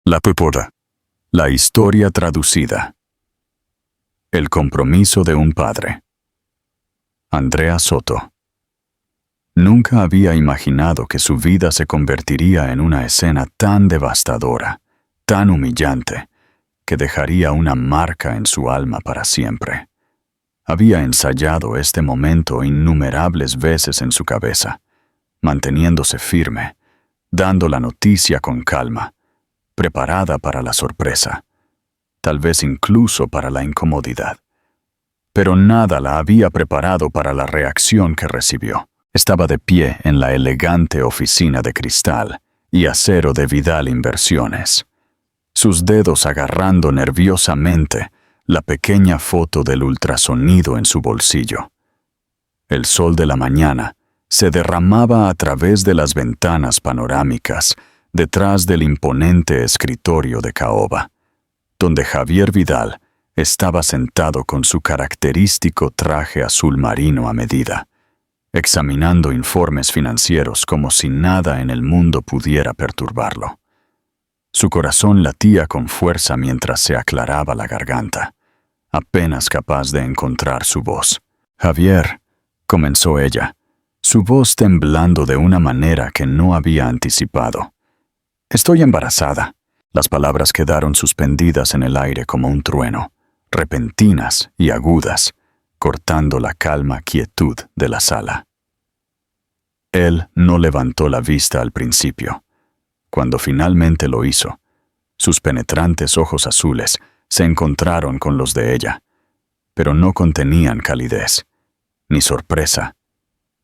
La Pepoda. La historia traducida. El compromiso de un padre. Andrea Soto. Nunca había imaginado que su vida se convertiría en una escena tan devastadora, tan humillante, que dejaría una marca en su alma para siempre. Había ensayado este momento innumerables veces en su cabeza, manteniéndose firme, dando la noticia con calma, preparada para la sorpresa, tal vez incluso para la incomodidad. Pero nada la había preparado para la reacción que recibió. Estaba de pie en la elegante oficina de cristal y acero de Vidal Inversiones, sus dedos agarrando nerviosamente la pequeña foto del ultrasonido en su bolsillo. El sol de la mañana se derramaba a través de las ventanas panorámicas detrás del imponente escritorio de caoba, donde Javier Vidal estaba sentado con su característico traje azul marino a medida, examinando informes financieros como si nada en el mundo pudiera perturbarlo. Su corazón latía con fuerza mientras se aclaraba la garganta, apenas capaz de encontrar su voz. «Javier», comenzó ella, su voz temblando de una manera que no había anticipado. «Estoy embarazada». Las palabras quedaron suspendidas en el aire como un trueno, repentinas y agudas, cortando la calma quietud de la sala. Él no levantó la vista al principio. Cuando finalmente lo hizo, sus penetrantes ojos azules se encontraron con los de ella, pero no contenían calidez, ni sorpresa,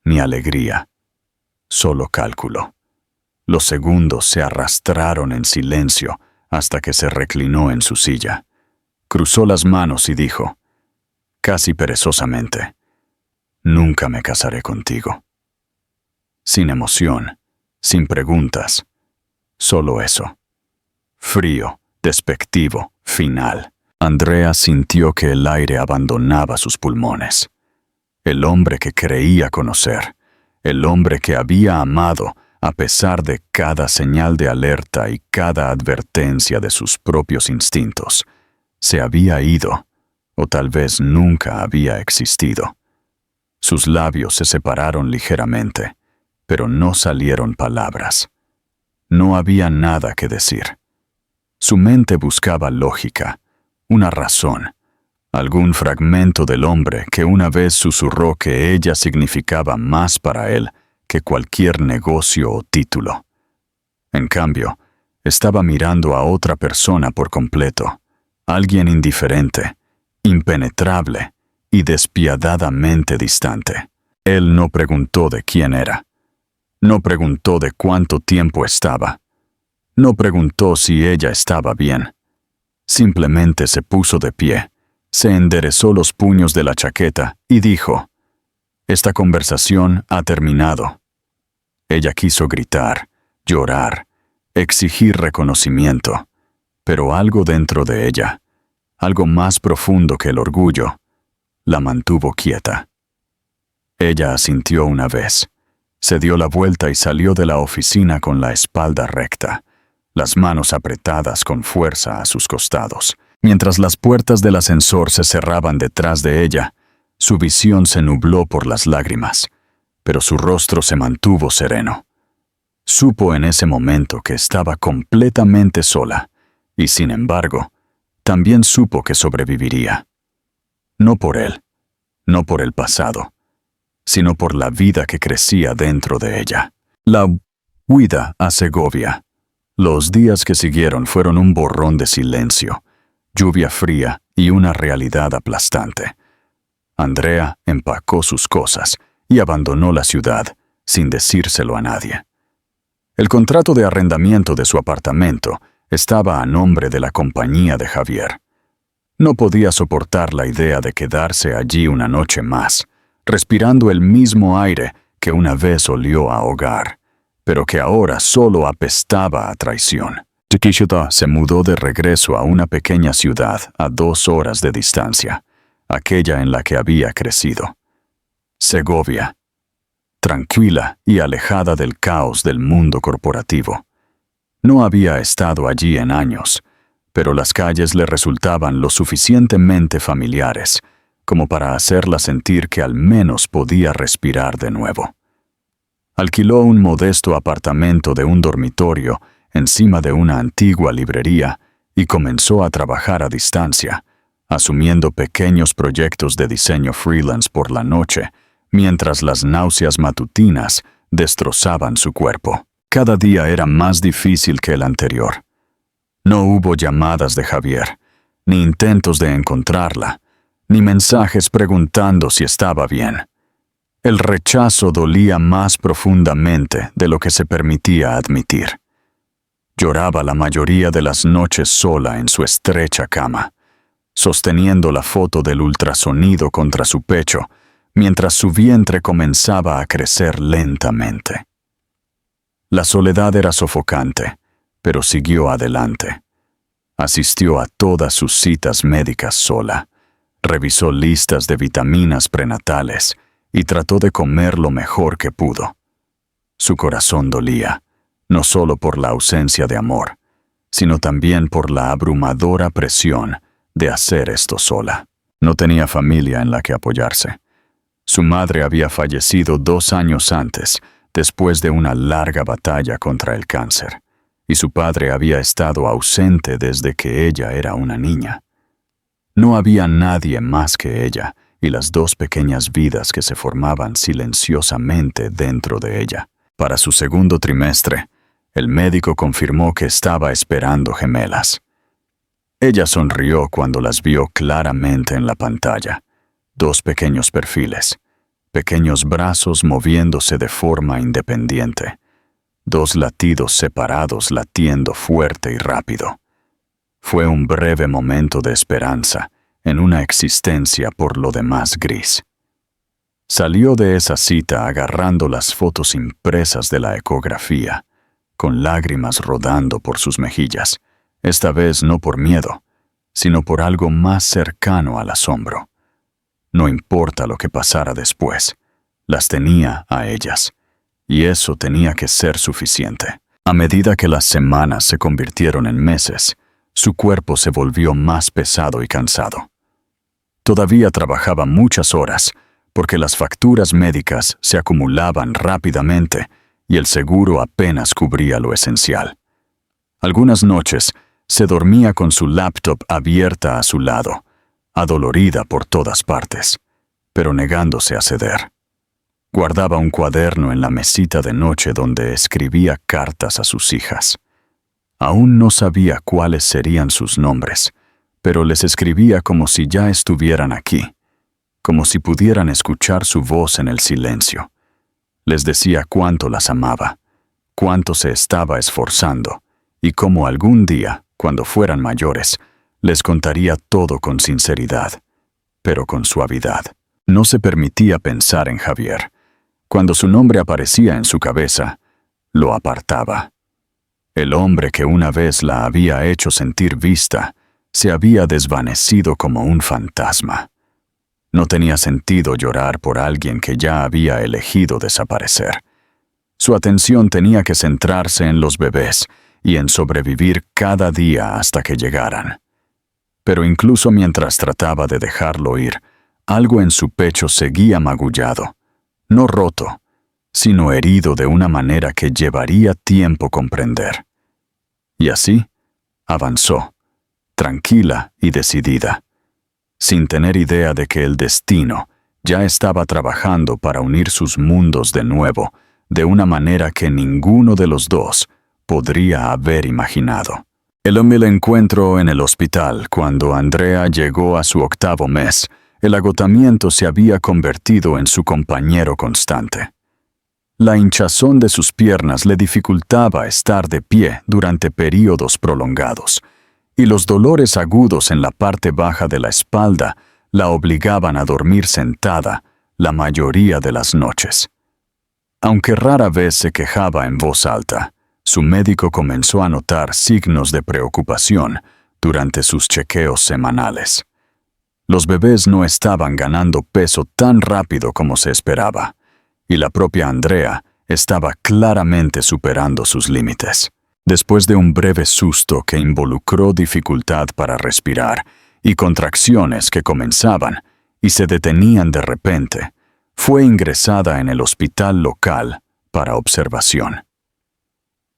ni alegría, solo cálculo. Los segundos se arrastraron en silencio hasta que se reclinó en su silla. Cruzó las manos y dijo, casi perezosamente, «Nunca me casaré contigo». Sin emoción, sin preguntas, solo eso. Frío, despectivo, final. Andrea sintió que el aire abandonaba sus pulmones. El hombre que creía conocer, el hombre que había amado, a pesar de cada señal de alerta y cada advertencia de sus propios instintos, se había ido, o tal vez nunca había existido. Sus labios se separaron ligeramente, pero no salieron palabras. No había nada que decir. Su mente buscaba lógica, una razón, algún fragmento del hombre que una vez susurró que ella significaba más para él que cualquier negocio o título. En cambio, estaba mirando a otra persona por completo, alguien indiferente, impenetrable y despiadadamente distante. Él no preguntó de quién era. No preguntó de cuánto tiempo estaba. No preguntó si ella estaba bien. Simplemente se puso de pie, se enderezó los puños de la chaqueta y dijo, «Esta conversación ha terminado». Ella quiso gritar, llorar, exigir reconocimiento, pero algo dentro de ella, algo más profundo que el orgullo, la mantuvo quieta. Ella asintió una vez, se dio la vuelta y salió de la oficina con la espalda recta, las manos apretadas con fuerza a sus costados. Mientras las puertas del ascensor se cerraban detrás de ella, su visión se nubló por las lágrimas, pero su rostro se mantuvo sereno. Supo en ese momento que estaba completamente sola, y sin embargo, también supo que sobreviviría. No por él, no por el pasado, sino por la vida que crecía dentro de ella. La huida a Segovia. Los días que siguieron fueron un borrón de silencio, lluvia fría y una realidad aplastante. Andrea empacó sus cosas y abandonó la ciudad sin decírselo a nadie. El contrato de arrendamiento de su apartamento estaba a nombre de la compañía de Javier. No podía soportar la idea de quedarse allí una noche más, respirando el mismo aire que una vez olió a hogar, pero que ahora solo apestaba a traición. Chiquishita se mudó de regreso a una pequeña ciudad a 2 horas de distancia, aquella en la que había crecido. Segovia, tranquila y alejada del caos del mundo corporativo. No había estado allí en años, pero las calles le resultaban lo suficientemente familiares como para hacerla sentir que al menos podía respirar de nuevo. Alquiló un modesto apartamento de un dormitorio encima de una antigua librería y comenzó a trabajar a distancia, asumiendo pequeños proyectos de diseño freelance por la noche, mientras las náuseas matutinas destrozaban su cuerpo. Cada día era más difícil que el anterior. No hubo llamadas de Javier, ni intentos de encontrarla, ni mensajes preguntando si estaba bien. El rechazo dolía más profundamente de lo que se permitía admitir. Lloraba la mayoría de las noches sola en su estrecha cama, sosteniendo la foto del ultrasonido contra su pecho, mientras su vientre comenzaba a crecer lentamente. La soledad era sofocante, pero siguió adelante. Asistió a todas sus citas médicas sola, revisó listas de vitaminas prenatales y trató de comer lo mejor que pudo. Su corazón dolía, no solo por la ausencia de amor, sino también por la abrumadora presión de hacer esto sola. No tenía familia en la que apoyarse. Su madre había fallecido 2 años antes, después de una larga batalla contra el cáncer, y su padre había estado ausente desde que ella era una niña. No había nadie más que ella y las 2 pequeñas vidas que se formaban silenciosamente dentro de ella. Para su segundo trimestre, el médico confirmó que estaba esperando gemelas. Ella sonrió cuando las vio claramente en la pantalla. 2 pequeños perfiles, pequeños brazos moviéndose de forma independiente, 2 latidos separados latiendo fuerte y rápido. Fue un breve momento de esperanza en una existencia por lo demás gris. Salió de esa cita agarrando las fotos impresas de la ecografía, con lágrimas rodando por sus mejillas, esta vez no por miedo, sino por algo más cercano al asombro. No importa lo que pasara después, las tenía a ellas, y eso tenía que ser suficiente. A medida que las semanas se convirtieron en meses, su cuerpo se volvió más pesado y cansado. Todavía trabajaba muchas horas, porque las facturas médicas se acumulaban rápidamente y el seguro apenas cubría lo esencial. Algunas noches se dormía con su laptop abierta a su lado, adolorida por todas partes, pero negándose a ceder. Guardaba un cuaderno en la mesita de noche donde escribía cartas a sus hijas. Aún no sabía cuáles serían sus nombres, pero les escribía como si ya estuvieran aquí, como si pudieran escuchar su voz en el silencio. Les decía cuánto las amaba, cuánto se estaba esforzando, y cómo algún día, cuando fueran mayores, les contaría todo con sinceridad, pero con suavidad. No se permitía pensar en Javier. Cuando su nombre aparecía en su cabeza, lo apartaba. El hombre que una vez la había hecho sentir vista, se había desvanecido como un fantasma. No tenía sentido llorar por alguien que ya había elegido desaparecer. Su atención tenía que centrarse en los bebés y en sobrevivir cada día hasta que llegaran. Pero incluso mientras trataba de dejarlo ir, algo en su pecho seguía magullado, no roto, sino herido de una manera que llevaría tiempo comprender. Y así, avanzó, tranquila y decidida, sin tener idea de que el destino ya estaba trabajando para unir sus mundos de nuevo, de una manera que ninguno de los dos podría haber imaginado. El encuentro en el hospital cuando Andrea llegó a su 8º mes. El agotamiento se había convertido en su compañero constante. La hinchazón de sus piernas le dificultaba estar de pie durante períodos prolongados, y los dolores agudos en la parte baja de la espalda la obligaban a dormir sentada la mayoría de las noches. Aunque rara vez se quejaba en voz alta, su médico comenzó a notar signos de preocupación durante sus chequeos semanales. Los bebés no estaban ganando peso tan rápido como se esperaba, y la propia Andrea estaba claramente superando sus límites. Después de un breve susto que involucró dificultad para respirar y contracciones que comenzaban y se detenían de repente, fue ingresada en el hospital local para observación.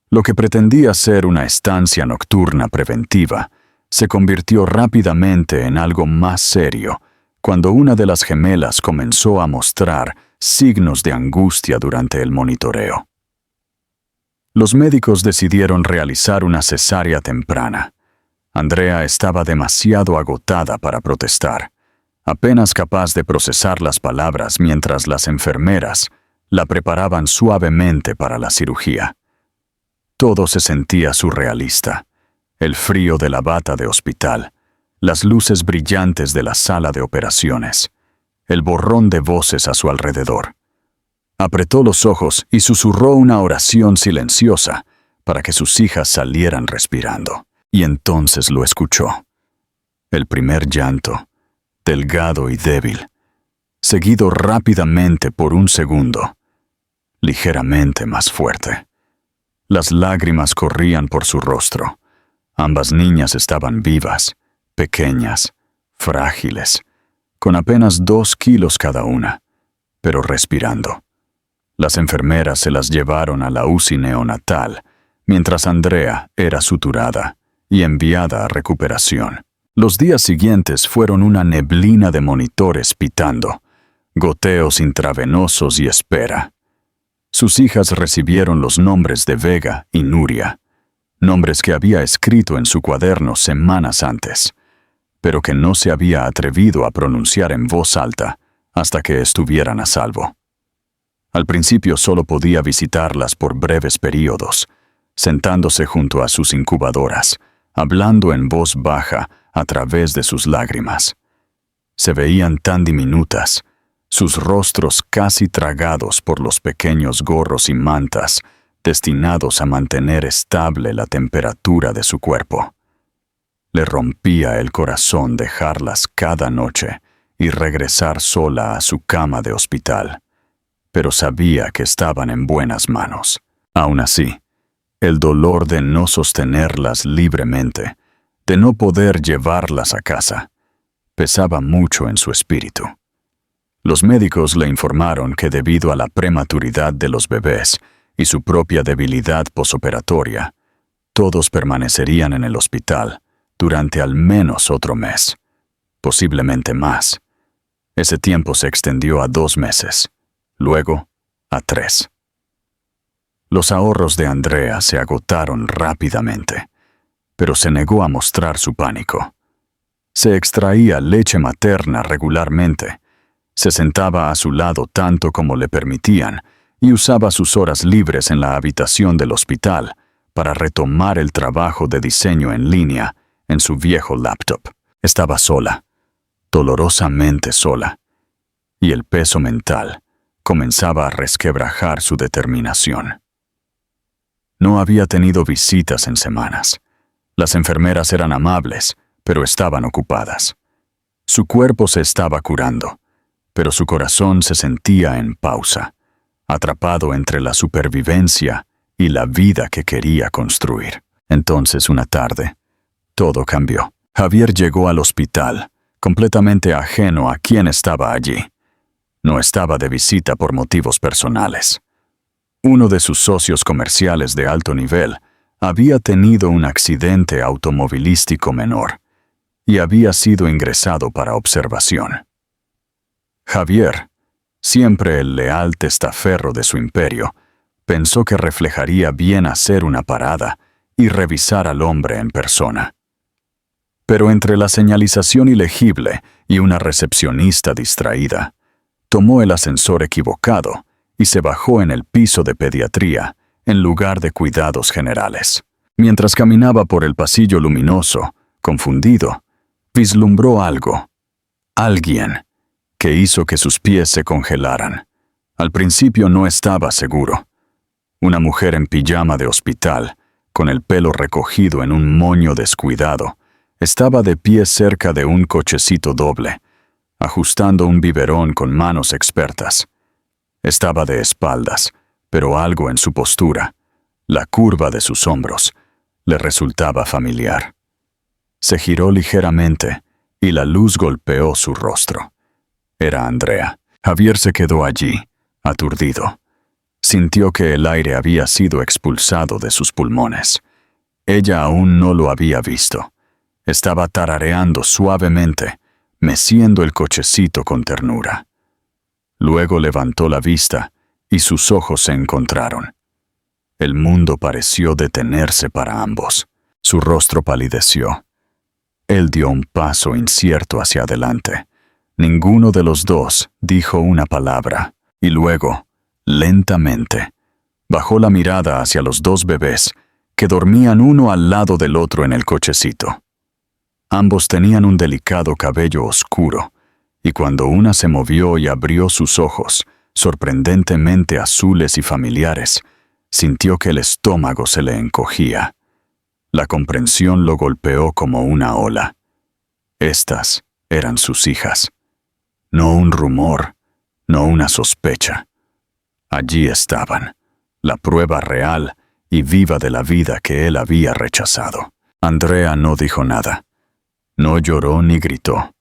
Lo que pretendía ser una estancia nocturna preventiva se convirtió rápidamente en algo más serio cuando una de las gemelas comenzó a mostrar signos de angustia durante el monitoreo. Los médicos decidieron realizar una cesárea temprana. Andrea estaba demasiado agotada para protestar, apenas capaz de procesar las palabras mientras las enfermeras la preparaban suavemente para la cirugía. Todo se sentía surrealista. El frío de la bata de hospital, las luces brillantes de la sala de operaciones, el borrón de voces a su alrededor. Apretó los ojos y susurró una oración silenciosa para que sus hijas salieran respirando. Y entonces lo escuchó. El primer llanto, delgado y débil, seguido rápidamente por un segundo, ligeramente más fuerte. Las lágrimas corrían por su rostro. Ambas niñas estaban vivas, pequeñas, frágiles, con apenas 2 kilos cada una, pero respirando. Las enfermeras se las llevaron a la UCI neonatal, mientras Andrea era suturada y enviada a recuperación. Los días siguientes fueron una neblina de monitores pitando, goteos intravenosos y espera. Sus hijas recibieron los nombres de Vega y Nuria, nombres que había escrito en su cuaderno semanas antes, pero que no se había atrevido a pronunciar en voz alta hasta que estuvieran a salvo. Al principio solo podía visitarlas por breves períodos, sentándose junto a sus incubadoras, hablando en voz baja a través de sus lágrimas. Se veían tan diminutas, sus rostros casi tragados por los pequeños gorros y mantas destinados a mantener estable la temperatura de su cuerpo. Le rompía el corazón dejarlas cada noche y regresar sola a su cama de hospital, pero sabía que estaban en buenas manos. Aún así, el dolor de no sostenerlas libremente, de no poder llevarlas a casa, pesaba mucho en su espíritu. Los médicos le informaron que debido a la prematuridad de los bebés y su propia debilidad posoperatoria, todos permanecerían en el hospital durante al menos otro mes, posiblemente más. Ese tiempo se extendió a 2 meses, luego a 3. Los ahorros de Andrea se agotaron rápidamente, pero se negó a mostrar su pánico. Se extraía leche materna regularmente, se sentaba a su lado tanto como le permitían y usaba sus horas libres en la habitación del hospital para retomar el trabajo de diseño en línea en su viejo laptop. Estaba sola, dolorosamente sola, y el peso mental comenzaba a resquebrajar su determinación. No había tenido visitas en semanas. Las enfermeras eran amables, pero estaban ocupadas. Su cuerpo se estaba curando, pero su corazón se sentía en pausa, atrapado entre la supervivencia y la vida que quería construir. Entonces, una tarde, todo cambió. Javier llegó al hospital, completamente ajeno a quién estaba allí. No estaba de visita por motivos personales. Uno de sus socios comerciales de alto nivel había tenido un accidente automovilístico menor y había sido ingresado para observación. Javier, siempre el leal testaferro de su imperio, pensó que reflejaría bien hacer una parada y revisar al hombre en persona. Pero entre la señalización ilegible y una recepcionista distraída, tomó el ascensor equivocado y se bajó en el piso de pediatría en lugar de cuidados generales. Mientras caminaba por el pasillo luminoso, confundido, vislumbró algo, alguien, que hizo que sus pies se congelaran. Al principio no estaba seguro. Una mujer en pijama de hospital, con el pelo recogido en un moño descuidado, estaba de pie cerca de un cochecito doble, ajustando un biberón con manos expertas. Estaba de espaldas, pero algo en su postura, la curva de sus hombros, le resultaba familiar. Se giró ligeramente y la luz golpeó su rostro. Era Andrea. Javier se quedó allí, aturdido. Sintió que el aire había sido expulsado de sus pulmones. Ella aún no lo había visto. Estaba tarareando suavemente, meciendo el cochecito con ternura. Luego levantó la vista y sus ojos se encontraron. El mundo pareció detenerse para ambos. Su rostro palideció. Él dio un paso incierto hacia adelante. Ninguno de los dos dijo una palabra, y luego, lentamente, bajó la mirada hacia los dos bebés que dormían uno al lado del otro en el cochecito. Ambos tenían un delicado cabello oscuro, y cuando una se movió y abrió sus ojos, sorprendentemente azules y familiares, sintió que el estómago se le encogía. La comprensión lo golpeó como una ola. Estas eran sus hijas. No un rumor, no una sospecha. Allí estaban, la prueba real y viva de la vida que él había rechazado. Andrea no dijo nada. No lloró ni gritó.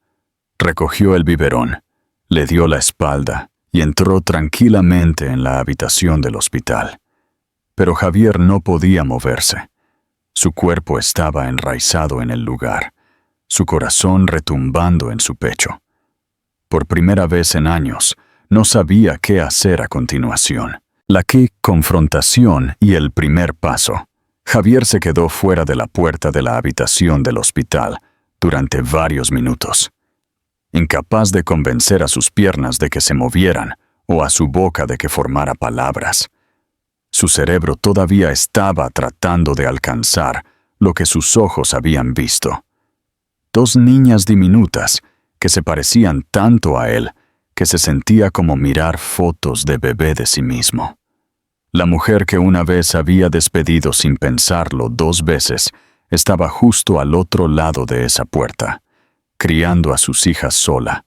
Recogió el biberón, le dio la espalda y entró tranquilamente en la habitación del hospital. Pero Javier no podía moverse. Su cuerpo estaba enraizado en el lugar, su corazón retumbando en su pecho. Por primera vez en años, no sabía qué hacer a continuación. La confrontación y el primer paso. Javier se quedó fuera de la puerta de la habitación del hospital durante varios minutos, incapaz de convencer a sus piernas de que se movieran o a su boca de que formara palabras. Su cerebro todavía estaba tratando de alcanzar lo que sus ojos habían visto. Dos niñas diminutas que se parecían tanto a él que se sentía como mirar fotos de bebé de sí mismo. La mujer que una vez había despedido sin pensarlo 2 veces estaba justo al otro lado de esa puerta, criando a sus hijas sola,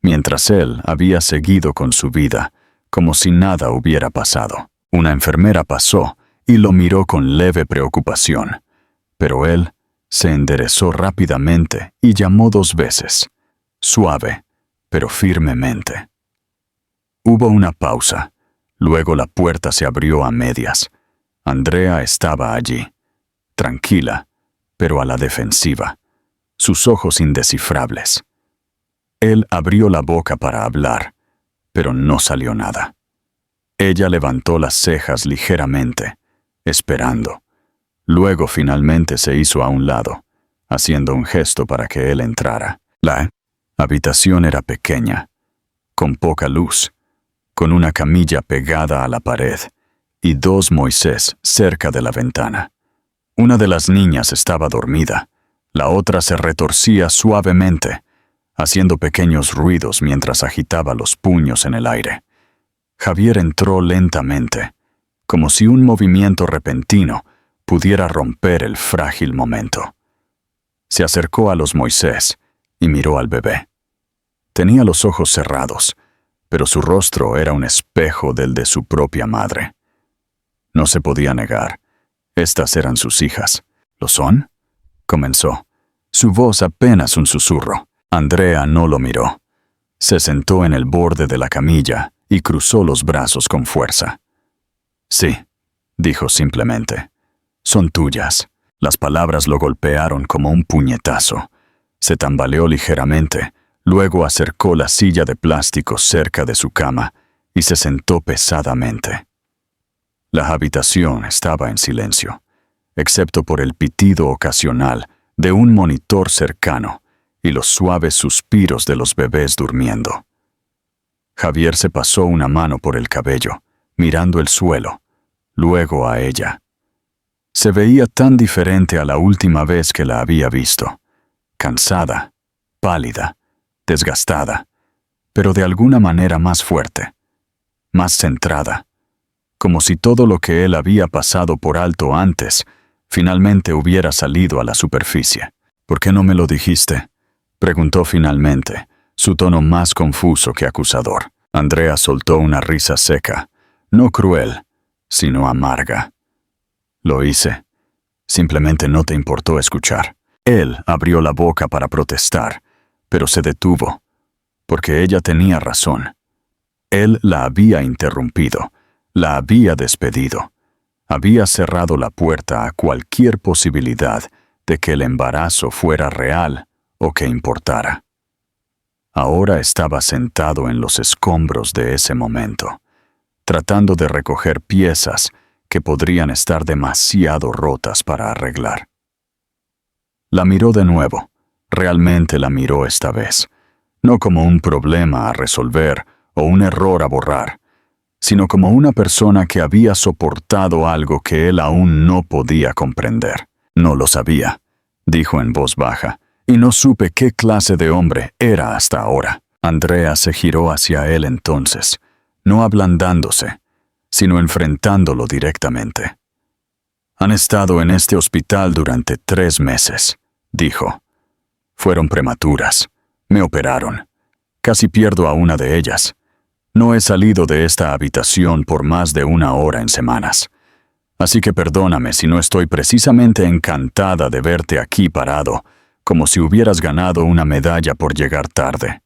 mientras él había seguido con su vida como si nada hubiera pasado. Una enfermera pasó y lo miró con leve preocupación, pero él se enderezó rápidamente y llamó 2 veces, suave, pero firmemente. Hubo una pausa, luego la puerta se abrió a medias. Andrea estaba allí, tranquila, pero a la defensiva, sus ojos indescifrables. Él abrió la boca para hablar, pero no salió nada. Ella levantó las cejas ligeramente, esperando. Luego finalmente se hizo a un lado, haciendo un gesto para que él entrara. La habitación era pequeña, con poca luz, con una camilla pegada a la pared y 2 Moisés cerca de la ventana. Una de las niñas estaba dormida, la otra se retorcía suavemente, haciendo pequeños ruidos mientras agitaba los puños en el aire. Javier entró lentamente, como si un movimiento repentino pudiera romper el frágil momento. Se acercó a los Moisés y miró al bebé. Tenía los ojos cerrados, pero su rostro era un espejo del de su propia madre. No se podía negar. Estas eran sus hijas. ¿Lo son? Comenzó. Su voz apenas un susurro. Andrea no lo miró. Se sentó en el borde de la camilla y cruzó los brazos con fuerza. Sí, dijo simplemente. Son tuyas. Las palabras lo golpearon como un puñetazo. Se tambaleó ligeramente, luego acercó la silla de plástico cerca de su cama y se sentó pesadamente. La habitación estaba en silencio, excepto por el pitido ocasional de un monitor cercano y los suaves suspiros de los bebés durmiendo. Javier se pasó una mano por el cabello, mirando el suelo, luego a ella. Se veía tan diferente a la última vez que la había visto, cansada, pálida, desgastada, pero de alguna manera más fuerte, más centrada, como si todo lo que él había pasado por alto antes finalmente hubiera salido a la superficie. ¿Por qué no me lo dijiste?, preguntó finalmente, su tono más confuso que acusador. Andrea soltó una risa seca, no cruel, sino amarga. Lo hice. Simplemente no te importó escuchar. Él abrió la boca para protestar, pero se detuvo, porque ella tenía razón. Él la había interrumpido, la había despedido, había cerrado la puerta a cualquier posibilidad de que el embarazo fuera real o que importara. Ahora estaba sentado en los escombros de ese momento, tratando de recoger piezas que podrían estar demasiado rotas para arreglar. La miró de nuevo, realmente la miró esta vez, no como un problema a resolver o un error a borrar, sino como una persona que había soportado algo que él aún no podía comprender. No lo sabía, dijo en voz baja, y no supe qué clase de hombre era hasta ahora. Andrea se giró hacia él entonces, no ablandándose, sino enfrentándolo directamente. Han estado en este hospital durante 3 meses, dijo. Fueron prematuras. Me operaron. Casi pierdo a una de ellas. No he salido de esta habitación por más de 1 hora en semanas. Así que perdóname si no estoy precisamente encantada de verte aquí parado, como si hubieras ganado una medalla por llegar tarde.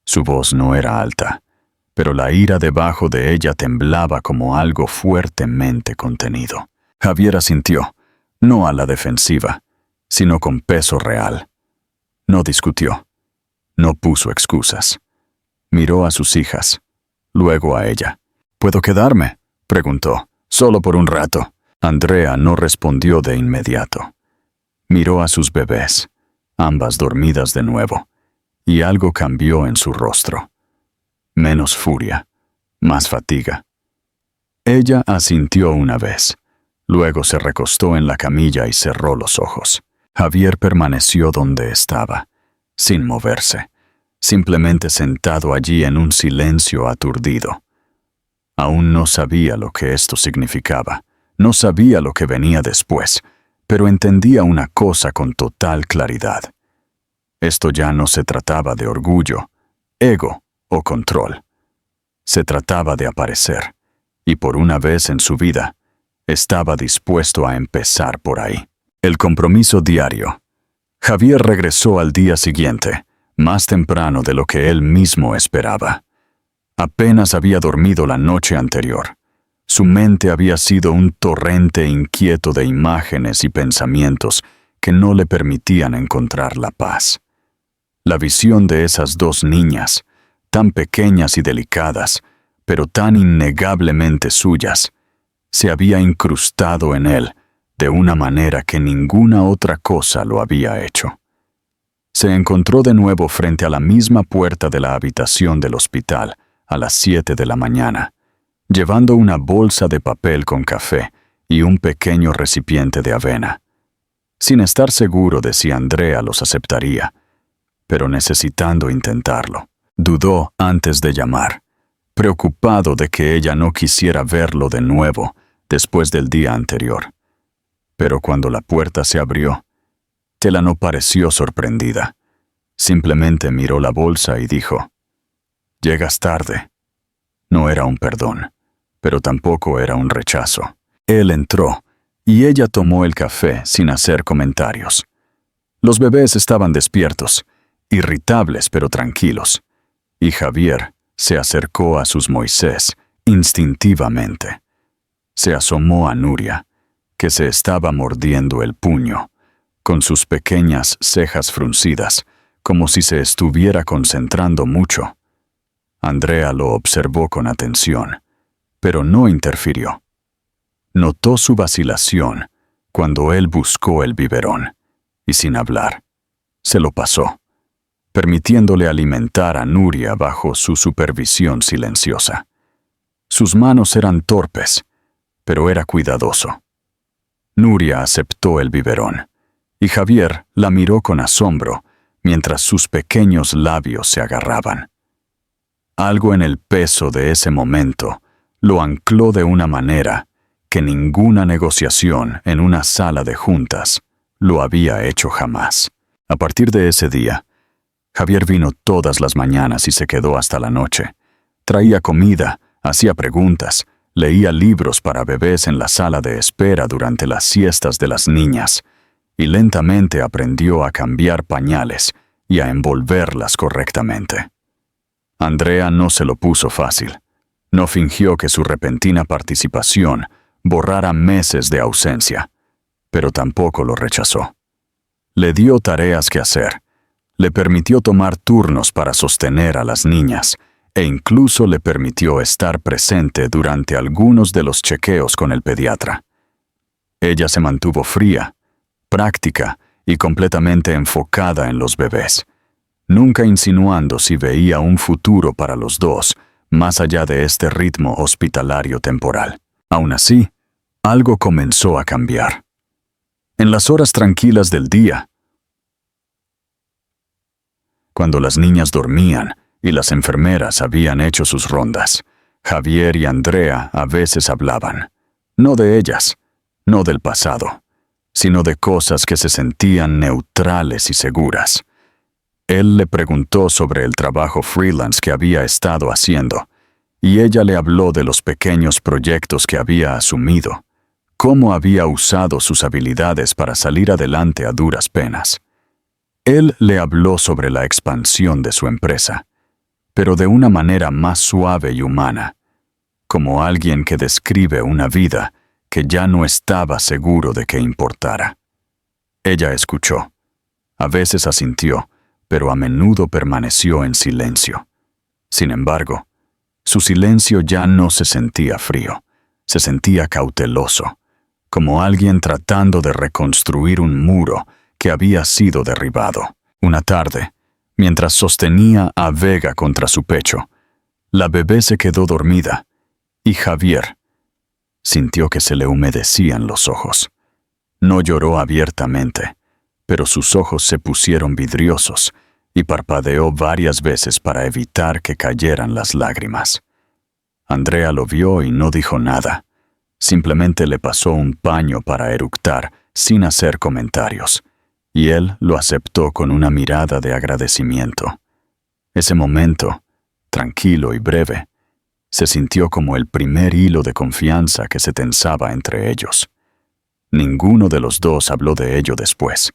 Su voz no era alta, pero la ira debajo de ella temblaba como algo fuertemente contenido. Javier asintió, no a la defensiva, sino con peso real. No discutió. No puso excusas. Miró a sus hijas, luego a ella. ¿Puedo quedarme?, preguntó. Solo por un rato. Andrea no respondió de inmediato. Miró a sus bebés, ambas dormidas de nuevo, y algo cambió en su rostro. Menos furia, más fatiga. Ella asintió una vez, luego se recostó en la camilla y cerró los ojos. Javier permaneció donde estaba, sin moverse, simplemente sentado allí en un silencio aturdido. Aún no sabía lo que esto significaba, no sabía lo que venía después, pero entendía una cosa con total claridad. Esto ya no se trataba de orgullo, ego o control. Se trataba de aparecer, y por una vez en su vida, estaba dispuesto a empezar por ahí. El compromiso diario. Javier regresó al día siguiente, más temprano de lo que él mismo esperaba. Apenas había dormido la noche anterior. Su mente había sido un torrente inquieto de imágenes y pensamientos que no le permitían encontrar la paz. La visión de esas 2 niñas, tan pequeñas y delicadas, pero tan innegablemente suyas, se había incrustado en él de una manera que ninguna otra cosa lo había hecho. Se encontró de nuevo frente a la misma puerta de la habitación del hospital a las 7 de la mañana, llevando una bolsa de papel con café y un pequeño recipiente de avena, sin estar seguro de si Andrea los aceptaría, pero necesitando intentarlo. Dudó antes de llamar, preocupado de que ella no quisiera verlo de nuevo después del día anterior. Pero cuando la puerta se abrió, Tela no pareció sorprendida. Simplemente miró la bolsa y dijo, «Llegas tarde». No era un perdón, pero tampoco era un rechazo. Él entró, y ella tomó el café sin hacer comentarios. Los bebés estaban despiertos, irritables pero tranquilos, y Javier se acercó a sus Moisés instintivamente. Se asomó a Nuria, que se estaba mordiendo el puño, con sus pequeñas cejas fruncidas, como si se estuviera concentrando mucho. Andrea lo observó con atención, pero no interfirió. Notó su vacilación cuando él buscó el biberón, y sin hablar, se lo pasó, permitiéndole alimentar a Nuria bajo su supervisión silenciosa. Sus manos eran torpes, pero era cuidadoso. Nuria aceptó el biberón, y Javier la miró con asombro mientras sus pequeños labios se agarraban. Algo en el peso de ese momento lo ancló de una manera que ninguna negociación en una sala de juntas lo había hecho jamás. A partir de ese día, Javier vino todas las mañanas y se quedó hasta la noche. Traía comida, hacía preguntas, leía libros para bebés en la sala de espera durante las siestas de las niñas, y lentamente aprendió a cambiar pañales y a envolverlas correctamente. Andrea no se lo puso fácil. No fingió que su repentina participación borrara meses de ausencia, pero tampoco lo rechazó. Le dio tareas que hacer, le permitió tomar turnos para sostener a las niñas e incluso le permitió estar presente durante algunos de los chequeos con el pediatra. Ella se mantuvo fría, práctica y completamente enfocada en los bebés, nunca insinuando si veía un futuro para los dos más allá de este ritmo hospitalario temporal. Aún así, algo comenzó a cambiar. En las horas tranquilas del día, cuando las niñas dormían y las enfermeras habían hecho sus rondas, Javier y Andrea a veces hablaban, no de ellas, no del pasado, sino de cosas que se sentían neutrales y seguras. Él le preguntó sobre el trabajo freelance que había estado haciendo, y ella le habló de los pequeños proyectos que había asumido, cómo había usado sus habilidades para salir adelante a duras penas. Él le habló sobre la expansión de su empresa, pero de una manera más suave y humana, como alguien que describe una vida que ya no estaba seguro de que importara. Ella escuchó. A veces asintió, pero a menudo permaneció en silencio. Sin embargo, su silencio ya no se sentía frío, se sentía cauteloso, como alguien tratando de reconstruir un muro que había sido derribado. Una tarde, mientras sostenía a Vega contra su pecho, la bebé se quedó dormida, y Javier sintió que se le humedecían los ojos. No lloró abiertamente, pero sus ojos se pusieron vidriosos y parpadeó varias veces para evitar que cayeran las lágrimas. Andrea lo vio y no dijo nada. Simplemente le pasó un paño para eructar sin hacer comentarios, y él lo aceptó con una mirada de agradecimiento. Ese momento, tranquilo y breve, se sintió como el primer hilo de confianza que se tensaba entre ellos. Ninguno de los dos habló de ello después,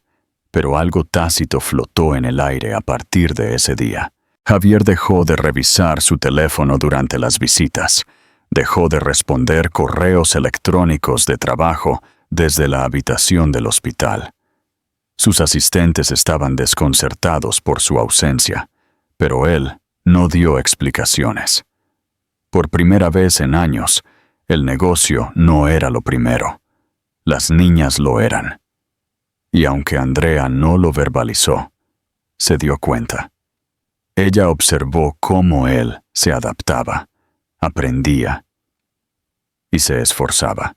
pero algo tácito flotó en el aire a partir de ese día. Javier dejó de revisar su teléfono durante las visitas, dejó de responder correos electrónicos de trabajo desde la habitación del hospital. Sus asistentes estaban desconcertados por su ausencia, pero él no dio explicaciones. Por primera vez en años, el negocio no era lo primero. Las niñas lo eran. Y aunque Andrea no lo verbalizó, se dio cuenta. Ella observó cómo él se adaptaba, aprendía y se esforzaba.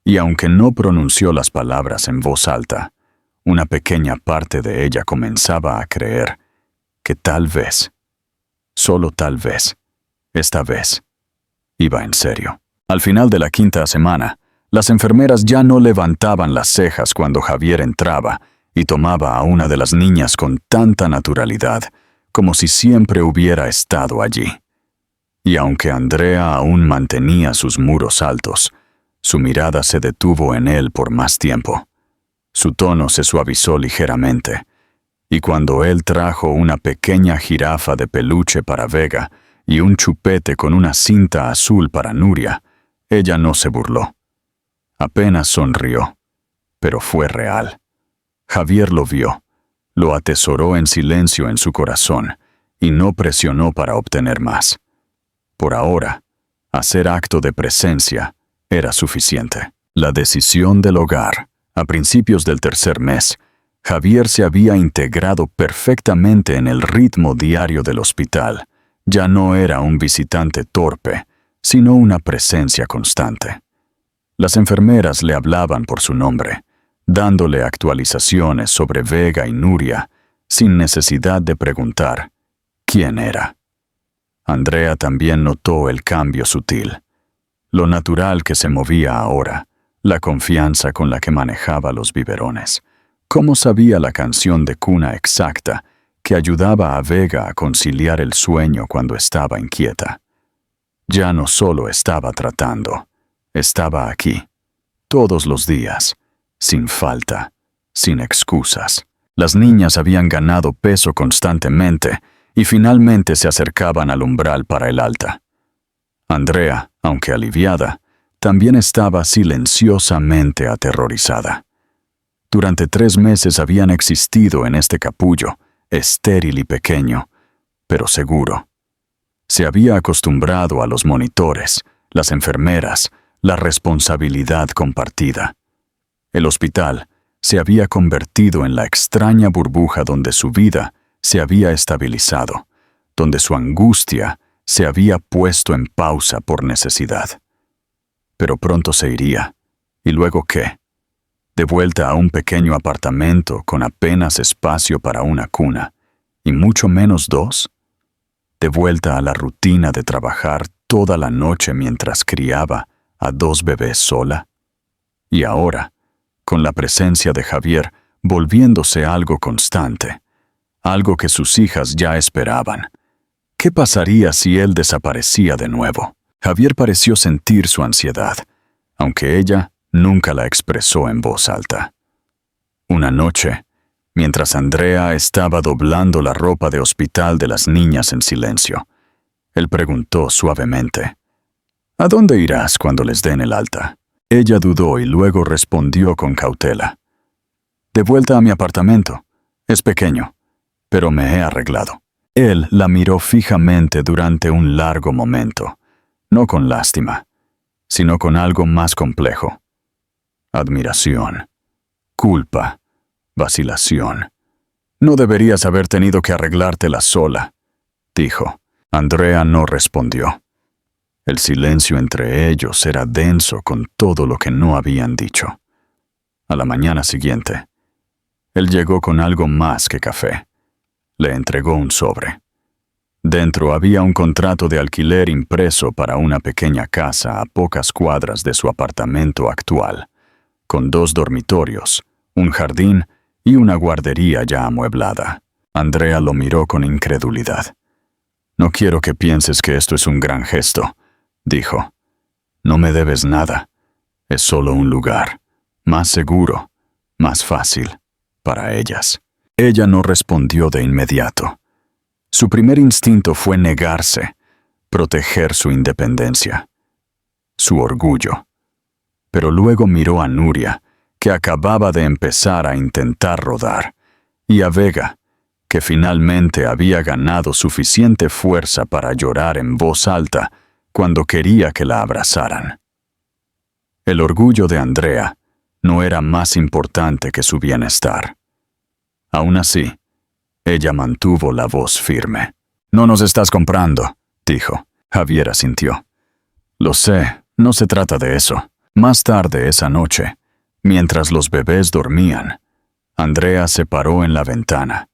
Y aunque no pronunció las palabras en voz alta, una pequeña parte de ella comenzaba a creer que tal vez, solo tal vez, esta vez, iba en serio. Al final de la quinta semana, las enfermeras ya no levantaban las cejas cuando Javier entraba y tomaba a una de las niñas con tanta naturalidad, como si siempre hubiera estado allí. Y aunque Andrea aún mantenía sus muros altos, su mirada se detuvo en él por más tiempo. Su tono se suavizó ligeramente, y cuando él trajo una pequeña jirafa de peluche para Vega y un chupete con una cinta azul para Nuria, ella no se burló. Apenas sonrió, pero fue real. Javier lo vio, lo atesoró en silencio en su corazón y no presionó para obtener más. Por ahora, hacer acto de presencia era suficiente. La decisión del hogar. A principios del tercer mes, Javier se había integrado perfectamente en el ritmo diario del hospital. Ya no era un visitante torpe, sino una presencia constante. Las enfermeras le hablaban por su nombre, dándole actualizaciones sobre Vega y Nuria, sin necesidad de preguntar quién era. Andrea también notó el cambio sutil, lo natural que se movía ahora, la confianza con la que manejaba los biberones, cómo sabía la canción de cuna exacta que ayudaba a Vega a conciliar el sueño cuando estaba inquieta. Ya no solo estaba tratando, estaba aquí, todos los días, sin falta, sin excusas. Las niñas habían ganado peso constantemente y finalmente se acercaban al umbral para el alta. Andrea, aunque aliviada, también estaba silenciosamente aterrorizada. Durante 3 meses habían existido en este capullo, estéril y pequeño, pero seguro. Se había acostumbrado a los monitores, las enfermeras, la responsabilidad compartida. El hospital se había convertido en la extraña burbuja donde su vida se había estabilizado, donde su angustia se había puesto en pausa por necesidad. Pero pronto se iría. ¿Y luego qué? De vuelta a un pequeño apartamento con apenas espacio para una cuna, y mucho menos 2. De vuelta a la rutina de trabajar toda la noche mientras criaba a 2 bebés sola. Y ahora, con la presencia de Javier volviéndose algo constante, algo que sus hijas ya esperaban. ¿Qué pasaría si él desaparecía de nuevo? Javier pareció sentir su ansiedad, aunque ella nunca la expresó en voz alta. Una noche, mientras Andrea estaba doblando la ropa de hospital de las niñas en silencio, él preguntó suavemente: ¿A dónde irás cuando les den el alta? Ella dudó y luego respondió con cautela: De vuelta a mi apartamento. Es pequeño, pero me he arreglado. Él la miró fijamente durante un largo momento, no con lástima, sino con algo más complejo. Admiración, culpa, vacilación. No deberías haber tenido que arreglártela sola, dijo. Andrea no respondió. El silencio entre ellos era denso con todo lo que no habían dicho. A la mañana siguiente, él llegó con algo más que café. Le entregó un sobre. Dentro había un contrato de alquiler impreso para una pequeña casa a pocas cuadras de su apartamento actual, con 2 dormitorios, un jardín y una guardería ya amueblada. Andrea lo miró con incredulidad. No quiero que pienses que esto es un gran gesto, dijo. No me debes nada. Es solo un lugar, más seguro, más fácil, para ellas. Ella no respondió de inmediato. Su primer instinto fue negarse, proteger su independencia, su orgullo. Pero luego miró a Nuria, que acababa de empezar a intentar rodar, y a Vega, que finalmente había ganado suficiente fuerza para llorar en voz alta cuando quería que la abrazaran. El orgullo de Andrea no era más importante que su bienestar. Aún así, ella mantuvo la voz firme. No nos estás comprando, dijo. Javier asintió. Lo sé, no se trata de eso. Más tarde esa noche, mientras los bebés dormían, Andrea se paró en la ventana,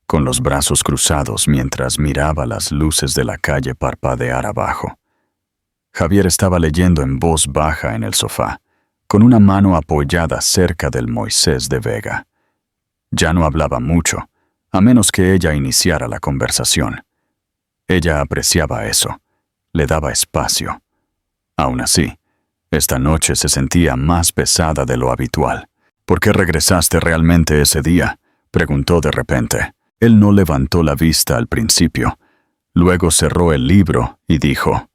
con los brazos cruzados mientras miraba las luces de la calle parpadear abajo. Javier estaba leyendo en voz baja en el sofá, con una mano apoyada cerca del Moisés de Vega. Ya no hablaba mucho, a menos que ella iniciara la conversación. Ella apreciaba eso, le daba espacio. Aún así, esta noche se sentía más pesada de lo habitual. ¿Por qué regresaste realmente ese día?, preguntó de repente. Él no levantó la vista al principio. Luego cerró el libro y dijo: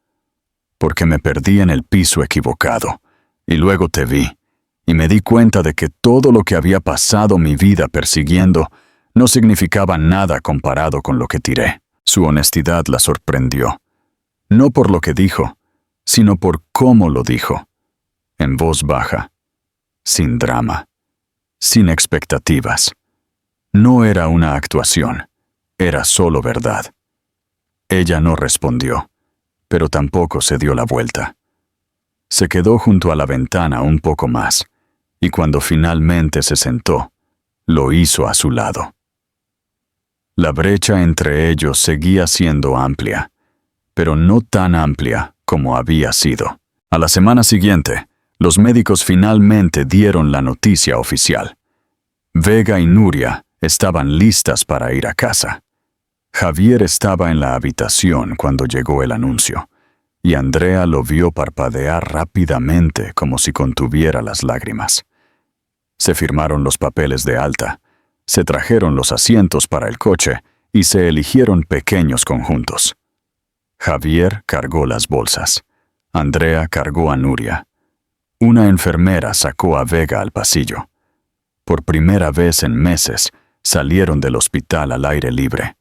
porque me perdí en el piso equivocado, y luego te vi, y me di cuenta de que todo lo que había pasado mi vida persiguiendo no significaba nada comparado con lo que tiré. Su honestidad la sorprendió. No por lo que dijo, sino por cómo lo dijo. En voz baja, sin drama, sin expectativas. No era una actuación, era solo verdad. Ella no respondió, pero tampoco se dio la vuelta. Se quedó junto a la ventana un poco más, y cuando finalmente se sentó, lo hizo a su lado. La brecha entre ellos seguía siendo amplia, pero no tan amplia como había sido. A la semana siguiente, los médicos finalmente dieron la noticia oficial. Vega y Nuria estaban listas para ir a casa. Javier estaba en la habitación cuando llegó el anuncio, y Andrea lo vio parpadear rápidamente como si contuviera las lágrimas. Se firmaron los papeles de alta, se trajeron los asientos para el coche y se eligieron pequeños conjuntos. Javier cargó las bolsas. Andrea cargó a Nuria. Una enfermera sacó a Vega al pasillo. Por primera vez en meses, salieron del hospital al aire libre,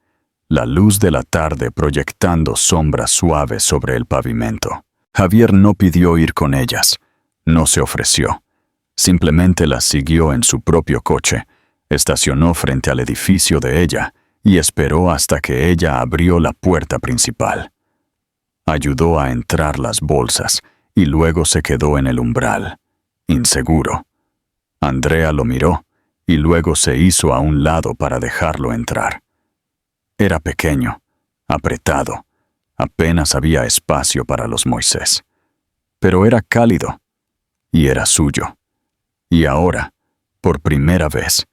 la luz de la tarde proyectando sombras suaves sobre el pavimento. Javier no pidió ir con ellas, no se ofreció. Simplemente las siguió en su propio coche, estacionó frente al edificio de ella y esperó hasta que ella abrió la puerta principal. Ayudó a entrar las bolsas y luego se quedó en el umbral, inseguro. Andrea lo miró y luego se hizo a un lado para dejarlo entrar. Era pequeño, apretado, apenas había espacio para los Moisés. Pero era cálido y era suyo. Y ahora, por primera vez,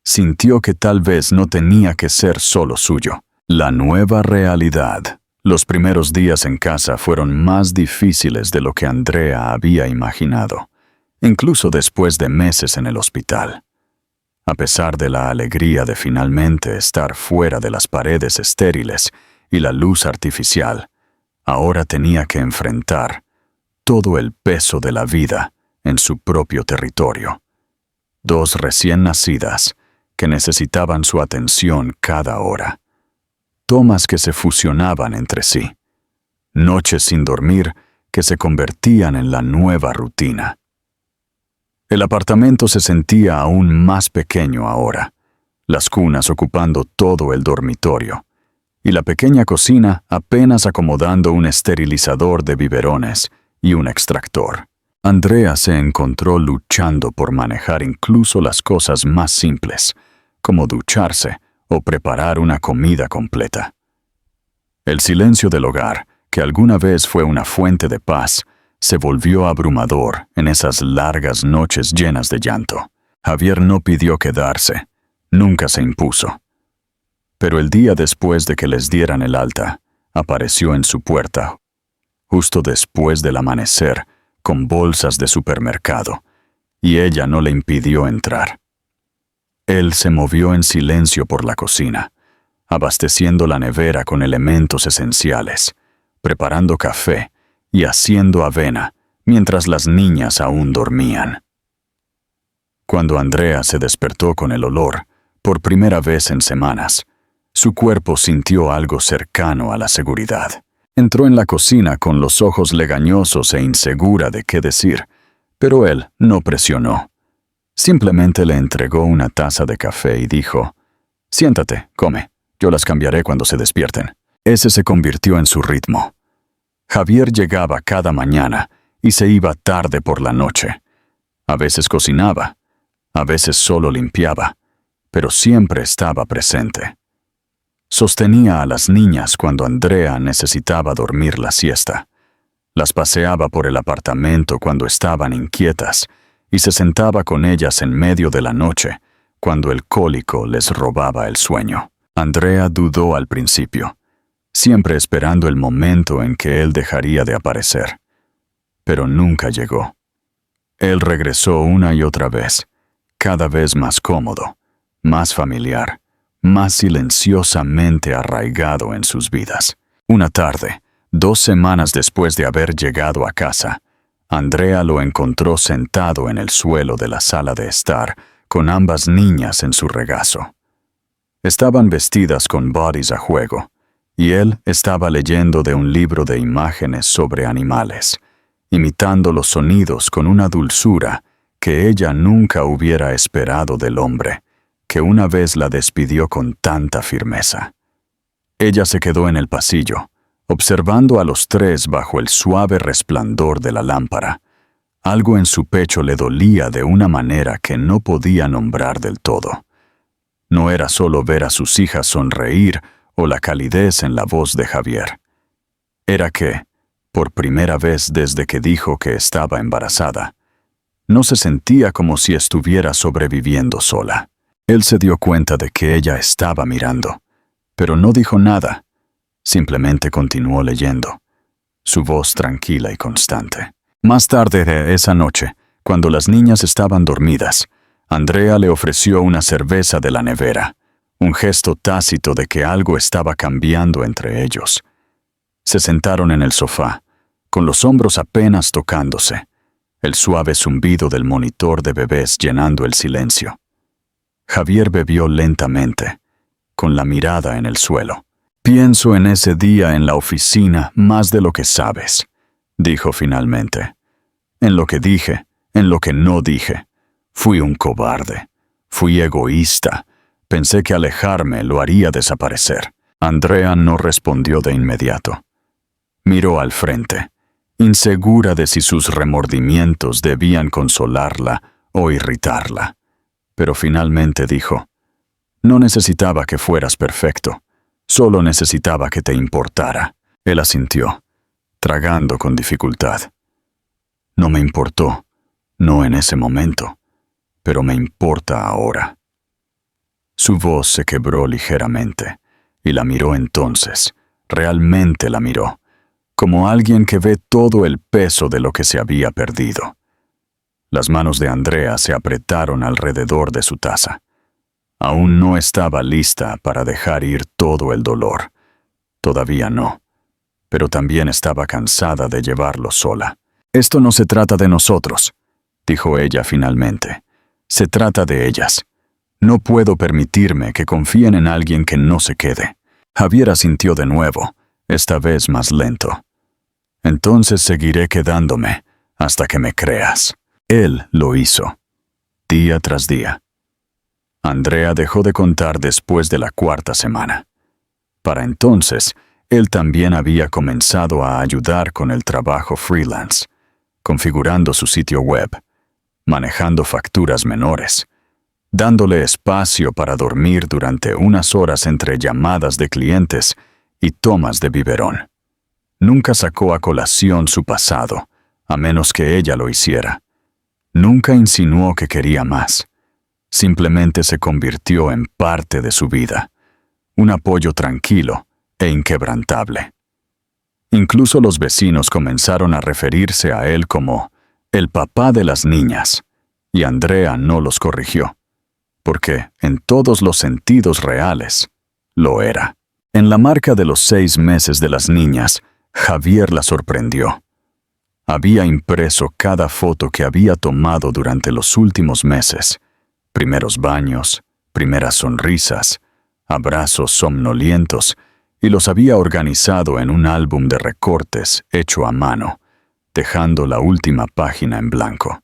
sintió que tal vez no tenía que ser solo suyo. La nueva realidad. Los primeros días en casa fueron más difíciles de lo que Andrea había imaginado, incluso después de meses en el hospital. A pesar de la alegría de finalmente estar fuera de las paredes estériles y la luz artificial, ahora tenía que enfrentar todo el peso de la vida en su propio territorio. 2 recién nacidas que necesitaban su atención cada hora. Tomas que se fusionaban entre sí. Noches sin dormir que se convertían en la nueva rutina. El apartamento se sentía aún más pequeño ahora, las cunas ocupando todo el dormitorio, y la pequeña cocina apenas acomodando un esterilizador de biberones y un extractor. Andrea se encontró luchando por manejar incluso las cosas más simples, como ducharse o preparar una comida completa. El silencio del hogar, que alguna vez fue una fuente de paz, se volvió abrumador en esas largas noches llenas de llanto. Javier no pidió quedarse, nunca se impuso. Pero el día después de que les dieran el alta, apareció en su puerta, justo después del amanecer, con bolsas de supermercado, y ella no le impidió entrar. Él se movió en silencio por la cocina, abasteciendo la nevera con elementos esenciales, preparando café y haciendo avena mientras las niñas aún dormían. Cuando Andrea se despertó con el olor, por primera vez en semanas, su cuerpo sintió algo cercano a la seguridad. Entró en la cocina con los ojos legañosos e insegura de qué decir, pero él no presionó. Simplemente le entregó una taza de café y dijo: «Siéntate, come, yo las cambiaré cuando se despierten». Ese se convirtió en su ritmo. Javier llegaba cada mañana y se iba tarde por la noche. A veces cocinaba, a veces solo limpiaba, pero siempre estaba presente. Sostenía a las niñas cuando Andrea necesitaba dormir la siesta. Las paseaba por el apartamento cuando estaban inquietas y se sentaba con ellas en medio de la noche cuando el cólico les robaba el sueño. Andrea dudó al principio, siempre esperando el momento en que él dejaría de aparecer. Pero nunca llegó. Él regresó una y otra vez, cada vez más cómodo, más familiar, más silenciosamente arraigado en sus vidas. Una tarde, 2 semanas después de haber llegado a casa, Andrea lo encontró sentado en el suelo de la sala de estar, con ambas niñas en su regazo. Estaban vestidas con bodys a juego, y él estaba leyendo de un libro de imágenes sobre animales, imitando los sonidos con una dulzura que ella nunca hubiera esperado del hombre, que una vez la despidió con tanta firmeza. Ella se quedó en el pasillo, observando a los 3 bajo el suave resplandor de la lámpara. Algo en su pecho le dolía de una manera que no podía nombrar del todo. No era solo ver a sus hijas sonreír o la calidez en la voz de Javier. Era que, por primera vez desde que dijo que estaba embarazada, no se sentía como si estuviera sobreviviendo sola. Él se dio cuenta de que ella estaba mirando, pero no dijo nada. Simplemente continuó leyendo. su voz tranquila y constante. Más tarde de esa noche, cuando las niñas estaban dormidas, Andrea le ofreció una cerveza de la nevera, un gesto tácito de que algo estaba cambiando entre ellos. Se sentaron en el sofá, con los hombros apenas tocándose, el suave zumbido del monitor de bebés llenando el silencio. Javier bebió lentamente, con la mirada en el suelo. «Pienso en ese día en la oficina más de lo que sabes», dijo finalmente. «En lo que dije, en lo que no dije. Fui un cobarde. Fui egoísta. Pensé que alejarme lo haría desaparecer». Andrea no respondió de inmediato. Miró al frente, insegura de si sus remordimientos debían consolarla o irritarla. Pero finalmente dijo: «No necesitaba que fueras perfecto. Solo necesitaba que te importara». Él asintió, tragando con dificultad. «No me importó, no en ese momento, pero me importa ahora». Su voz se quebró ligeramente, y la miró entonces, realmente la miró, como alguien que ve todo el peso de lo que se había perdido. Las manos de Andrea se apretaron alrededor de su taza. Aún no estaba lista para dejar ir todo el dolor. Todavía no. Pero también estaba cansada de llevarlo sola. «Esto no se trata de nosotros», dijo ella finalmente. «Se trata de ellas. No puedo permitirme que confíen en alguien que no se quede». Javier asintió de nuevo, esta vez más lento. «Entonces seguiré quedándome hasta que me creas». Él lo hizo, día tras día. Andrea dejó de contar después de la cuarta semana. Para entonces, él también había comenzado a ayudar con el trabajo freelance, configurando su sitio web, manejando facturas menores, dándole espacio para dormir durante unas horas entre llamadas de clientes y tomas de biberón. Nunca sacó a colación su pasado, a menos que ella lo hiciera. Nunca insinuó que quería más. Simplemente se convirtió en parte de su vida, un apoyo tranquilo e inquebrantable. Incluso los vecinos comenzaron a referirse a él como el papá de las niñas, y Andrea no los corrigió, porque, en todos los sentidos reales, lo era. En la marca de los 6 meses de las niñas, Javier la sorprendió. Había impreso cada foto que había tomado durante los últimos meses. Primeros baños, primeras sonrisas, abrazos somnolientos, y los había organizado en un álbum de recortes hecho a mano, dejando la última página en blanco.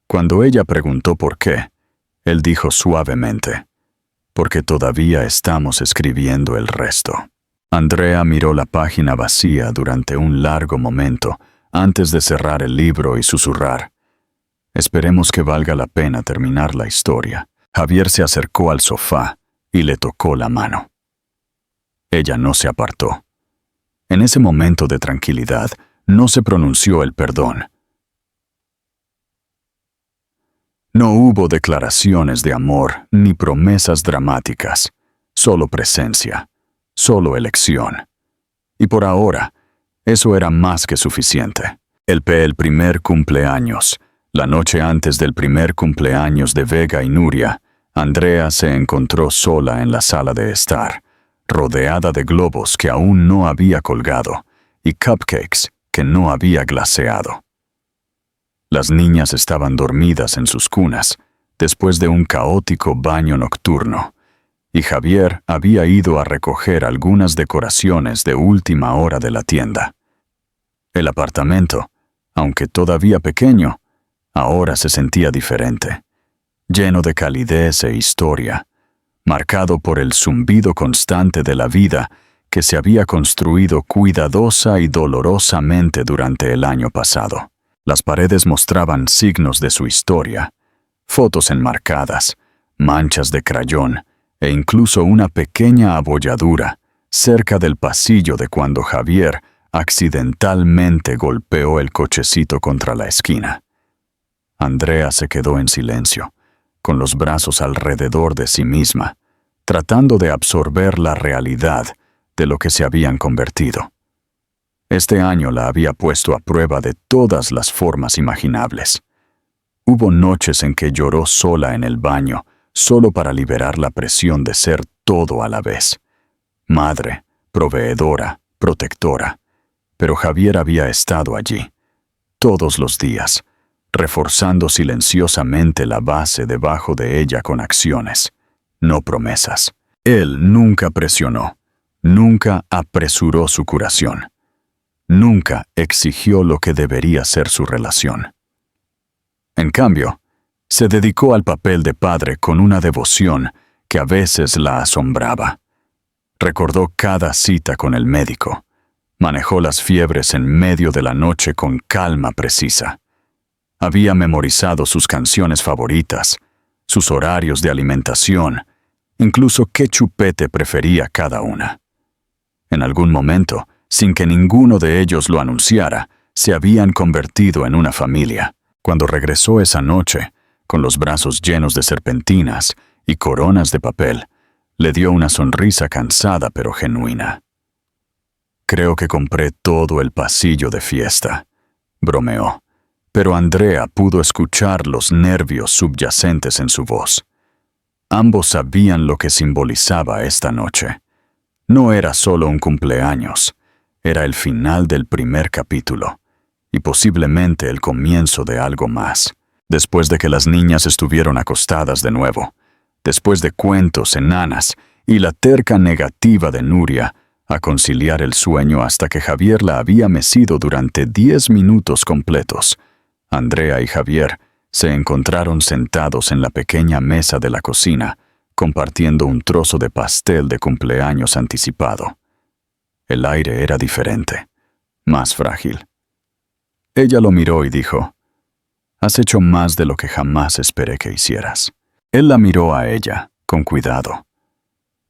Cuando ella preguntó por qué, él dijo suavemente: «Porque todavía estamos escribiendo el resto». Andrea miró la página vacía durante un largo momento antes de cerrar el libro y susurrar: «Esperemos que valga la pena terminar la historia». Javier se acercó al sofá y le tocó la mano. Ella no se apartó. En ese momento de tranquilidad no se pronunció el perdón. No hubo declaraciones de amor ni promesas dramáticas, solo presencia, solo elección. Y por ahora, eso era más que suficiente. El primer cumpleaños. La noche antes del primer cumpleaños de Vega y Nuria, Andrea se encontró sola en la sala de estar, rodeada de globos que aún no había colgado y cupcakes que no había glaseado. Las niñas estaban dormidas en sus cunas, después de un caótico baño nocturno, y Javier había ido a recoger algunas decoraciones de última hora de la tienda. El apartamento, aunque todavía pequeño, ahora se sentía diferente, lleno de calidez e historia, marcado por el zumbido constante de la vida que se había construido cuidadosa y dolorosamente durante el año pasado. Las paredes mostraban signos de su historia, fotos enmarcadas, manchas de crayón e incluso una pequeña abolladura cerca del pasillo de cuando Javier accidentalmente golpeó el cochecito contra la esquina. Andrea se quedó en silencio, con los brazos alrededor de sí misma, tratando de absorber la realidad de lo que se habían convertido. Este año la había puesto a prueba de todas las formas imaginables. Hubo noches en que lloró sola en el baño, solo para liberar la presión de ser todo a la vez. Madre, proveedora, protectora. Pero Javier había estado allí, todos los días, reforzando silenciosamente la base debajo de ella con acciones, no promesas. Él nunca presionó, nunca apresuró su curación, nunca exigió lo que debería ser su relación. En cambio, se dedicó al papel de padre con una devoción que a veces la asombraba. Recordó cada cita con el médico. Manejó las fiebres en medio de la noche con calma precisa. Había memorizado sus canciones favoritas, sus horarios de alimentación, incluso qué chupete prefería cada una. En algún momento, sin que ninguno de ellos lo anunciara, se habían convertido en una familia. Cuando regresó esa noche, con los brazos llenos de serpentinas y coronas de papel, le dio una sonrisa cansada pero genuina. «Creo que compré todo el pasillo de fiesta», bromeó, pero Andrea pudo escuchar los nervios subyacentes en su voz. Ambos sabían lo que simbolizaba esta noche. No era solo un cumpleaños, era el final del primer capítulo, y posiblemente el comienzo de algo más. Después de que las niñas estuvieron acostadas de nuevo, después de cuentos enanas y la terca negativa de Nuria a conciliar el sueño hasta que Javier la había mecido durante 10 minutos completos, Andrea y Javier se encontraron sentados en la pequeña mesa de la cocina, compartiendo un trozo de pastel de cumpleaños anticipado. El aire era diferente, más frágil. Ella lo miró y dijo: «Has hecho más de lo que jamás esperé que hicieras». Él la miró a ella, con cuidado.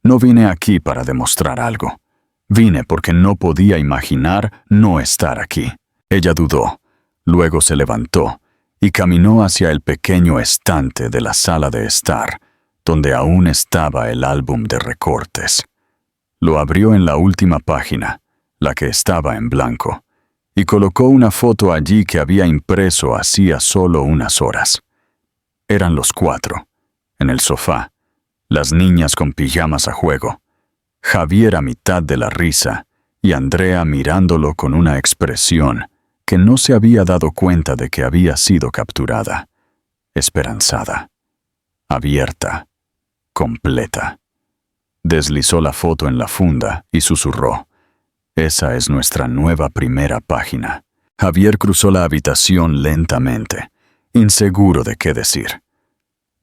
«No vine aquí para demostrar algo. Vine porque no podía imaginar no estar aquí». Ella dudó, luego se levantó y caminó hacia el pequeño estante de la sala de estar, donde aún estaba el álbum de recortes. Lo abrió en la última página, la que estaba en blanco, y colocó una foto allí que había impreso hacía solo unas horas. Eran los 4, en el sofá, las niñas con pijamas a juego, Javier a mitad de la risa y Andrea mirándolo con una expresión que no se había dado cuenta de que había sido capturada, esperanzada, abierta, completa. Deslizó la foto en la funda y susurró: «Esa es nuestra nueva primera página». Javier cruzó la habitación lentamente, inseguro de qué decir.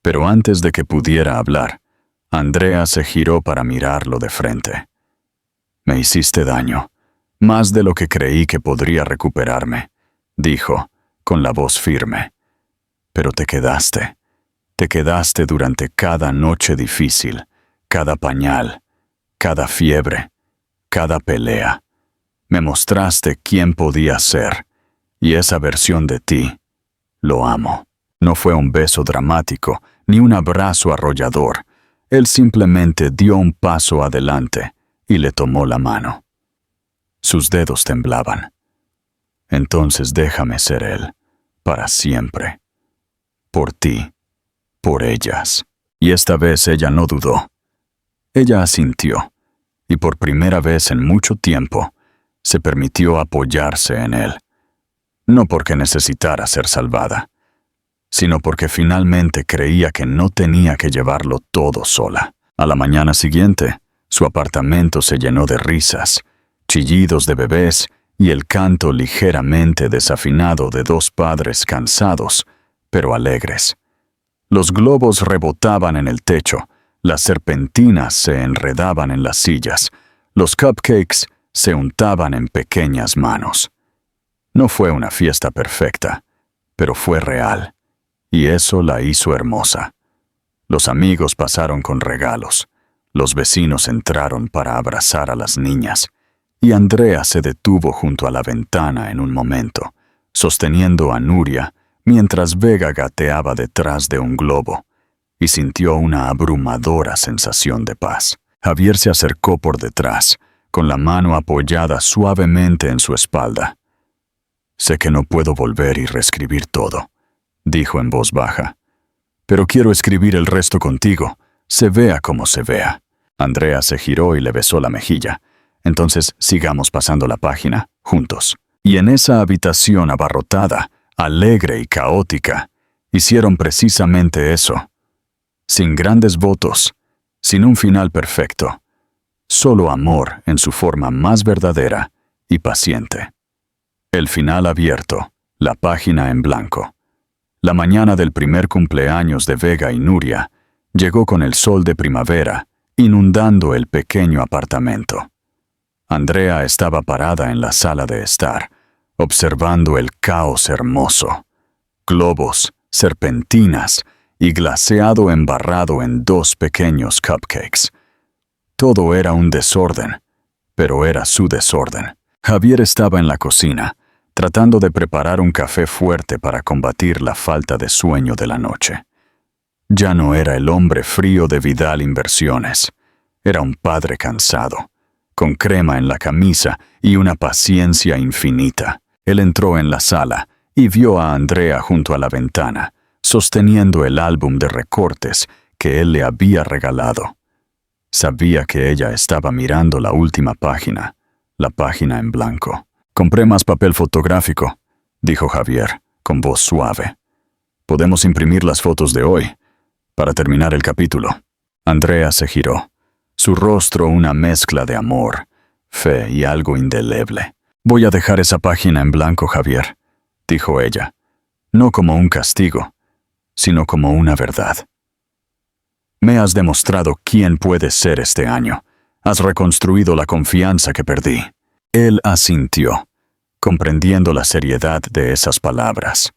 Pero antes de que pudiera hablar, Andrea se giró para mirarlo de frente. «Me hiciste daño, más de lo que creí que podría recuperarme», dijo, con la voz firme. «Pero te quedaste durante cada noche difícil, cada pañal, cada fiebre, cada pelea. Me mostraste quién podía ser, y esa versión de ti, lo amo». No fue un beso dramático, ni un abrazo arrollador. Él simplemente dio un paso adelante y le tomó la mano. Sus dedos temblaban. «Entonces déjame ser él, para siempre. Por ti, por ellas». Y esta vez ella no dudó. Ella asintió, y por primera vez en mucho tiempo, se permitió apoyarse en él. No porque necesitara ser salvada, sino porque finalmente creía que no tenía que llevarlo todo sola. A la mañana siguiente, su apartamento se llenó de risas, chillidos de bebés y el canto ligeramente desafinado de 2 padres cansados, pero alegres. Los globos rebotaban en el techo, las serpentinas se enredaban en las sillas, los cupcakes se untaban en pequeñas manos. No fue una fiesta perfecta, pero fue real. Y eso la hizo hermosa. Los amigos pasaron con regalos, los vecinos entraron para abrazar a las niñas, y Andrea se detuvo junto a la ventana en un momento, sosteniendo a Nuria mientras Vega gateaba detrás de un globo, y sintió una abrumadora sensación de paz. Javier se acercó por detrás, con la mano apoyada suavemente en su espalda. «Sé que no puedo volver y reescribir todo», dijo en voz baja. «Pero quiero escribir el resto contigo, se vea como se vea». Andrea se giró y le besó la mejilla. «Entonces sigamos pasando la página, juntos». Y en esa habitación abarrotada, alegre y caótica, hicieron precisamente eso. Sin grandes votos, sin un final perfecto, solo amor en su forma más verdadera y paciente. El final abierto, la página en blanco. La mañana del primer cumpleaños de Vega y Nuria llegó con el sol de primavera, inundando el pequeño apartamento. Andrea estaba parada en la sala de estar, observando el caos hermoso. Globos, serpentinas y glaseado embarrado en 2 pequeños cupcakes. Todo era un desorden, pero era su desorden. Javier estaba en la cocina, tratando de preparar un café fuerte para combatir la falta de sueño de la noche. Ya no era el hombre frío de Vidal Inversiones. Era un padre cansado, con crema en la camisa y una paciencia infinita. Él entró en la sala y vio a Andrea junto a la ventana, sosteniendo el álbum de recortes que él le había regalado. Sabía que ella estaba mirando la última página, la página en blanco. «Compré más papel fotográfico», dijo Javier, con voz suave. «Podemos imprimir las fotos de hoy, para terminar el capítulo». Andrea se giró, su rostro una mezcla de amor, fe y algo indeleble. «Voy a dejar esa página en blanco, Javier», dijo ella, «no como un castigo, sino como una verdad. Me has demostrado quién puedes ser este año. Has reconstruido la confianza que perdí». Él asintió, comprendiendo la seriedad de esas palabras.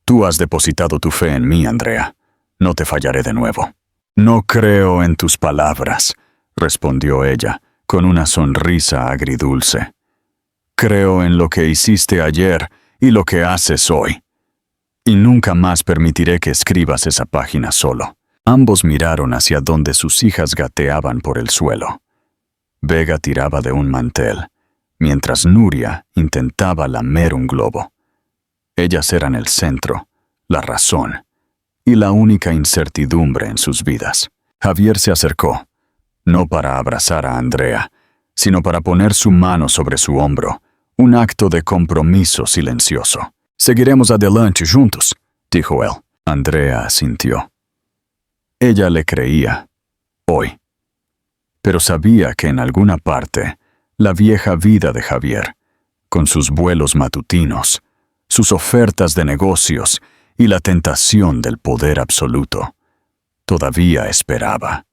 «Tú has depositado tu fe en mí, Andrea. No te fallaré de nuevo». «No creo en tus palabras», respondió ella, con una sonrisa agridulce. «Creo en lo que hiciste ayer y lo que haces hoy. Y nunca más permitiré que escribas esa página solo». Ambos miraron hacia donde sus hijas gateaban por el suelo. Vega tiraba de un mantel, mientras Nuria intentaba lamer un globo. Ellas eran el centro, la razón, y la única incertidumbre en sus vidas. Javier se acercó, no para abrazar a Andrea, sino para poner su mano sobre su hombro, un acto de compromiso silencioso. «Seguiremos adelante juntos», dijo él. Andrea asintió. Ella le creía, hoy. Pero sabía que en alguna parte, la vieja vida de Javier, con sus vuelos matutinos, sus ofertas de negocios y la tentación del poder absoluto, todavía esperaba.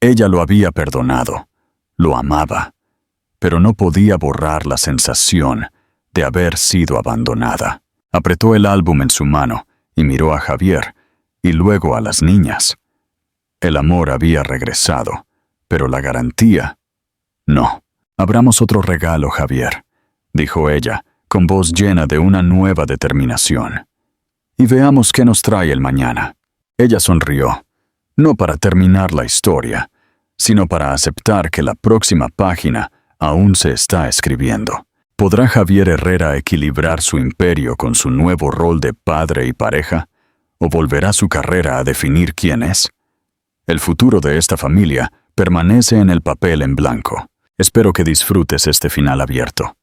Ella lo había perdonado, lo amaba, pero no podía borrar la sensación de haber sido abandonada. Apretó el álbum en su mano y miró a Javier, y luego a las niñas. El amor había regresado, pero la garantía, no. «Abramos otro regalo, Javier», dijo ella, con voz llena de una nueva determinación. «Y veamos qué nos trae el mañana». Ella sonrió, no para terminar la historia, sino para aceptar que la próxima página aún se está escribiendo. ¿Podrá Javier Herrera equilibrar su imperio con su nuevo rol de padre y pareja? ¿O volverá su carrera a definir quién es? El futuro de esta familia permanece en el papel en blanco. Espero que disfrutes este final abierto.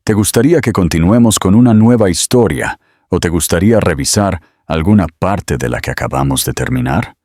¿Te gustaría que continuemos con una nueva historia o te gustaría revisar alguna parte de la que acabamos de terminar?